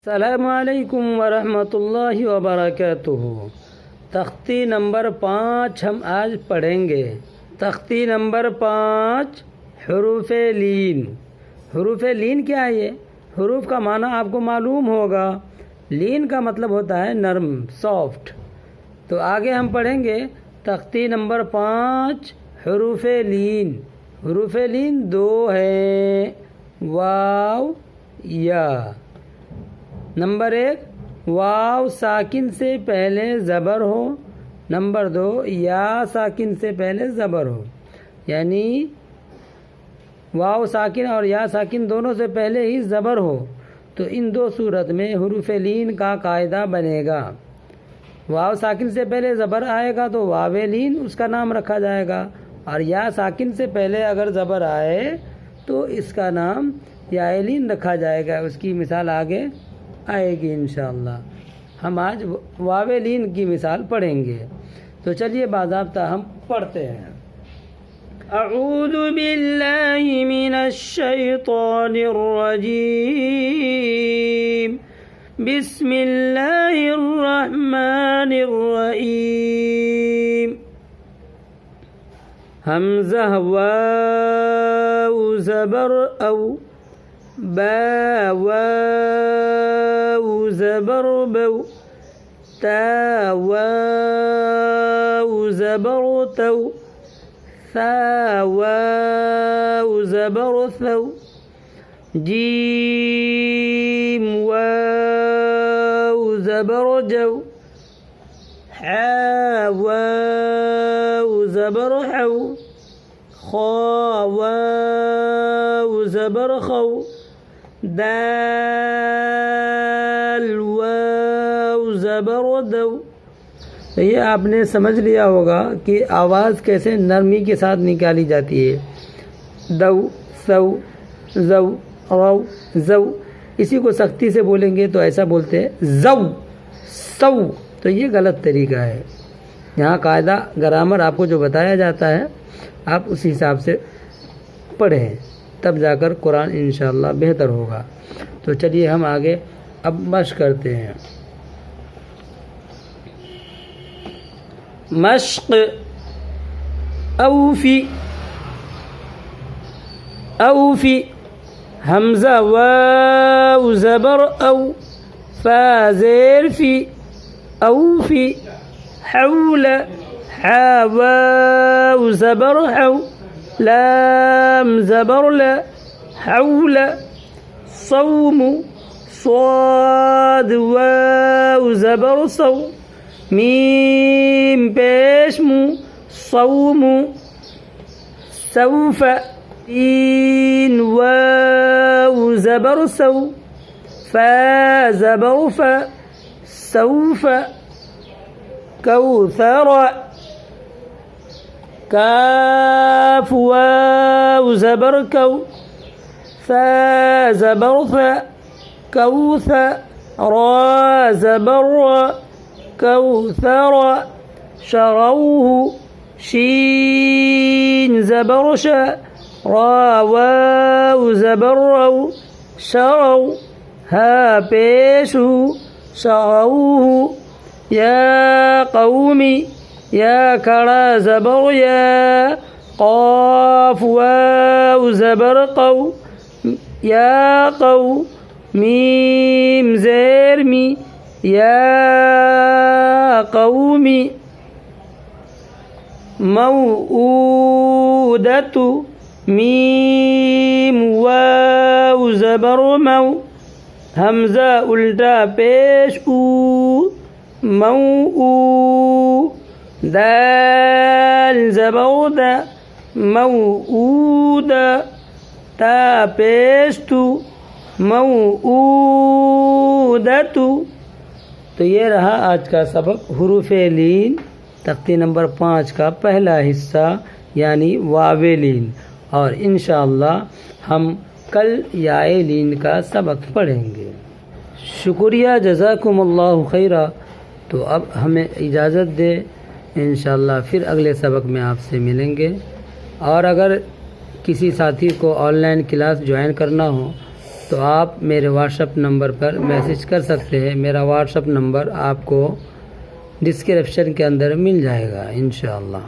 السلام علیکم ورحمۃ اللہ وبرکاتہ۔ تختی نمبر 5 ہم آج پڑھیں گے۔ تختی نمبر 5 حروف لین۔ حروف لین کیا ہے؟ یہ حروف کا معنی آپ کو معلوم ہوگا۔ لین کا مطلب ہوتا ہے نرم، سافٹ۔ تو آگے ہم پڑھیں گے تختی نمبر 5 حروف لین۔ حروف لین 2 ہیں، واو یا۔ نمبر 1 واو ساکن سے پہلے زبر ہو، نمبر 2 یا ساکن سے پہلے زبر ہو، یعنی واو ساکن اور یا ساکن دونوں سے پہلے ہی زبر ہو، تو ان دو صورت میں حروف لین کا قاعدہ بنے گا۔ واو ساکن سے پہلے زبر آئے گا تو واو لین اس کا نام رکھا جائے گا، اور یا ساکن سے پہلے اگر زبر آئے تو اس کا نام یا لین رکھا جائے گا۔ اس کی مثال آگے آئے گی انشاءاللہ۔ ہم آج واو لین کی مثال پڑھیں گے، تو چلیے باضابطہ ہم پڑھتے ہیں۔ اعوذ باللہ من الشیطان الرجیم، بسم اللہ الرحمن الرحیم۔ حمزہ واو زبر او، با واو زبر بو، تا واو زبر تو، ثا واو زبر ثو، جیم واو زبر جو، حا واو زبر حو، خا واو زبر خو، دال واو زبر دو۔ تو یہ آپ نے سمجھ لیا ہوگا کہ آواز کیسے نرمی کے ساتھ نکالی جاتی ہے۔ دو، سو، زو، رو، زو۔ اسی کو سختی سے بولیں گے تو ایسا بولتے ہیں زو، سو، تو یہ غلط طریقہ ہے۔ یہاں قاعدہ گرامر آپ کو جو بتایا جاتا ہے آپ اس حساب سے پڑھیں، تب جا کر قرآن انشاءاللہ بہتر ہوگا۔ تو چلیے ہم آگے اب مشق کرتے ہیں۔ مشق اوفی، اوفی، حمزہ واو زبر او، فا زیر فی، اوفی، حول، حا واو زبر حو، لام زبر لا، حول، صوم، صاد واو زبر صو، میم پیش مو، صوم، سوف، سین واو زبر سو، فا زبر فا، سوف، کوثر، کاف واو زبر کو، ثا زبر ثا، کوثر، را زبر را، کوثر، شروه، شین زبر شا، را واو زبر رو، شرو، ها پیشو، شروه، یا قومی، یا کڑا زبر یا، قاف واو زبر قو، یا قو، میم زیر می، یا قومی، موعودت، میم واو زبر مو، حمزہ الٹا پیش او، موعو، دال زبر دا، موعودا، تا پیش تو، موعودت۔ تو یہ رہا آج کا سبق حروف لین، تختی نمبر 5 کا پہلا حصہ یعنی واو لین، اور انشاءاللہ ہم کل یا لین کا سبق پڑھیں گے۔ شکریہ، جزاکم اللہ خیرہ۔ تو اب ہمیں اجازت دے، انشاءاللہ پھر اگلے سبق میں آپ سے ملیں گے۔ اور اگر کسی ساتھی کو آن لائن کلاس جوائن کرنا ہو تو آپ میرے واٹس ایپ نمبر پر میسج کر سکتے ہیں. میرا واٹس ایپ نمبر آپ کو ڈسکرپشن کے اندر مل جائے گا انشاءاللہ.